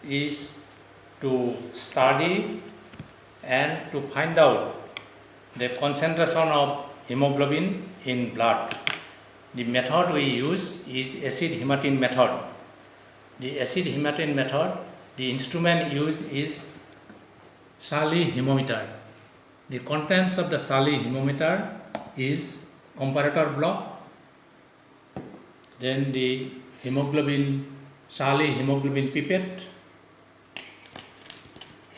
is to study and to find out the concentration of hemoglobin in blood. The method we use is acid hematine method. The acid hematine method, the instrument used is Sally hemometer. The contents of the Sally hemometer is comparator block, then the Sally hemoglobin pipette,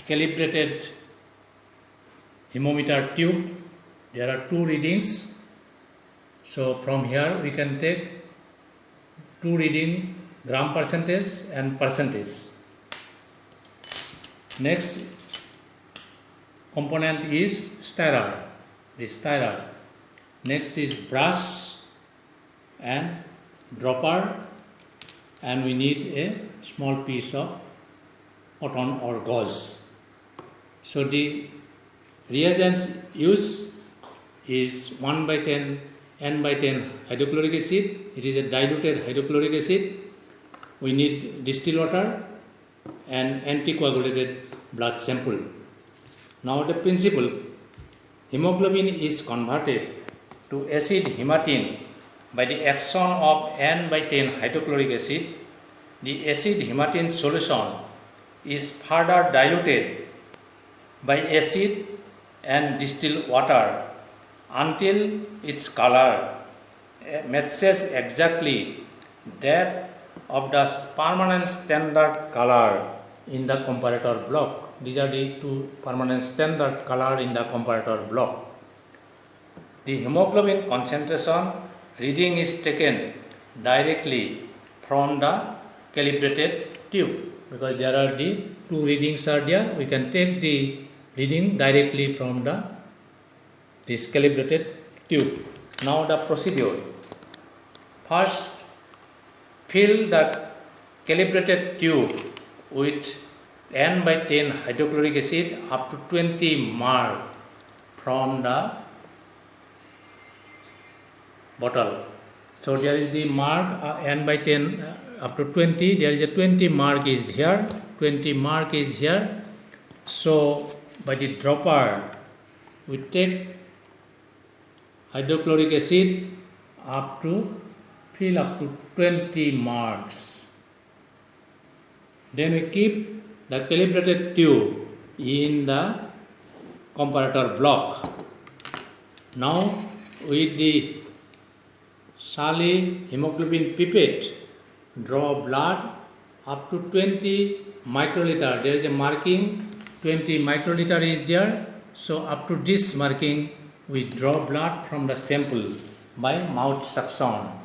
calibrated hemometer tube. There are two readings. So from here we can take two reading, gram percentage and percentage. Next component is stirrer, the stirrer. Next is brush and dropper, and we need a small piece of cotton or gauze. So the reagents used is 1/10 N/10 hydrochloric acid. It is a diluted hydrochloric acid. We need distilled water and anticoagulated blood sample. Now the principle, hemoglobin is converted to acid hematine by the action of N/10 hydrochloric acid. The acid hematine solution is further diluted by acid and distilled water until its color matches exactly that of the permanent standard color in the comparator block. These are the two permanent standard color in the comparator block. The hemoglobin concentration reading is taken directly from the calibrated tube, because there are the two readings are there. We can take the reading directly from this calibrated tube. Now the procedure. First, fill the calibrated tube with N/10 hydrochloric acid up to 20 mark from the bottle. So there is the mark N/10 up to 20. There is a 20 mark is here. 20 mark is here. So by the dropper, we take hydrochloric acid up to fill up to 20 marks. Then we keep the calibrated tube in the comparator block. Now with the Sally hemoglobin pipette, draw blood up to 20 microliter. There is a marking, 20 microliter is there. So up to this marking, we draw blood from the sample by mouth suction.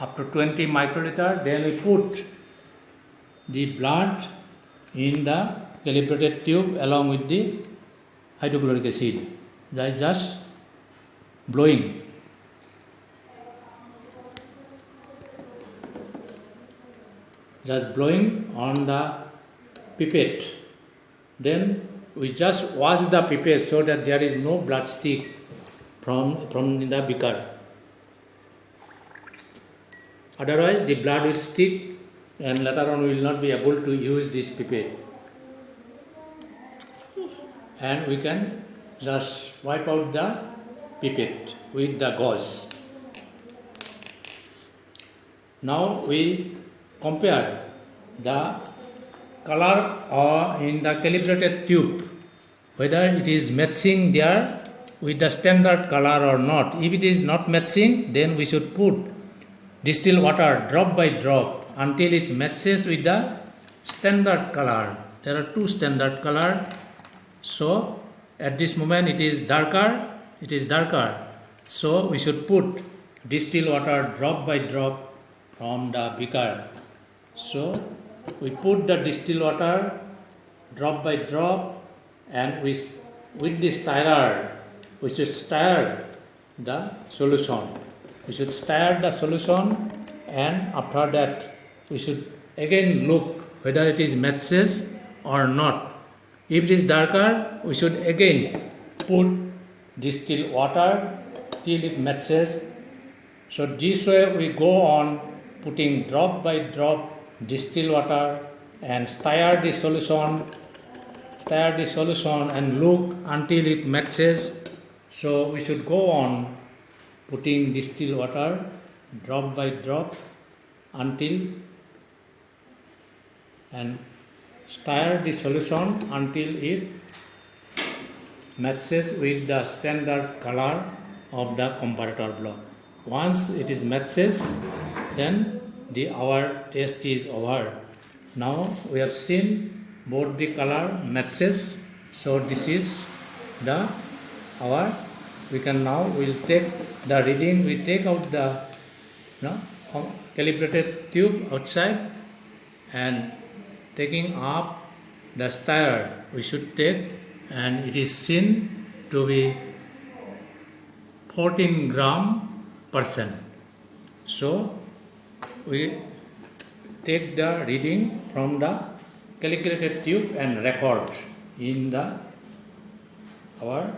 Up to 20 microliter, then we put the blood in the calibrated tube along with the hydrochloric acid. Just blowing. Just blowing on the pipette. Then we just wash the pipette so that there is no blood stick from the beaker. Otherwise, the blood will stick and later on we will not be able to use this pipette. And we can just wipe out the pipette with the gauze. Now we compare the color in the calibrated tube, whether it is matching there with the standard color or not. If it is not matching, then we should put distilled water drop by drop until it matches with the standard color. There are two standard color. So at this moment it is darker. So we should put distilled water drop by drop from the beaker. So we put the distilled water drop by drop, and with this stirrer we should stir the solution. We should stir the solution, and after that we should again look whether it is matches or not. If it is darker, we should again put distilled water till it matches. So this way we go on putting drop by drop distilled water and stir the solution and look until it matches. So we should go on putting distilled water drop by drop until and stir the solution until it matches with the standard color of the comparator block. Once it is matches, then our test is over. Now we have seen both the color matches. So this is we'll take the reading. We take out the calibrated tube outside, and taking up the stirrer we should take, and it is seen to be 14 gram%. So we take the reading from the calibrated tube and record in our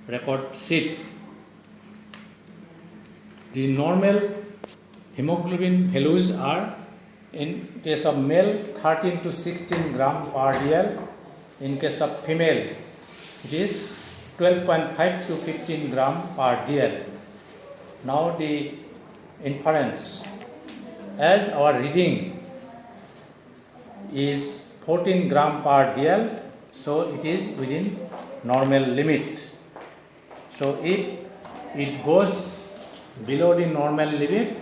record sheet. The normal hemoglobin values are, in case of male, 13 to 16 gram per dl. In case of female, it is 12.5 to 15 gram per dl. Now the inference, as our reading is 14 gram per dl, so it is within normal limit. So if it goes below the normal limit,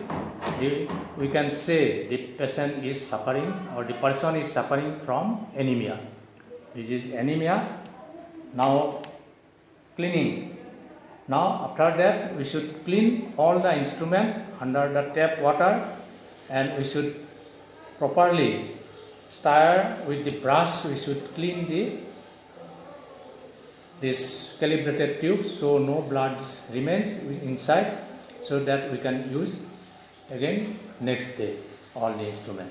we can say the patient is suffering, or the person is suffering from anemia. This is anemia. Now cleaning. Now after that we should clean all the instrument under the tap water, and we should properly stir with the brush. We should clean this calibrated tube so no blood remains inside, so that we can use again next day all the instrument.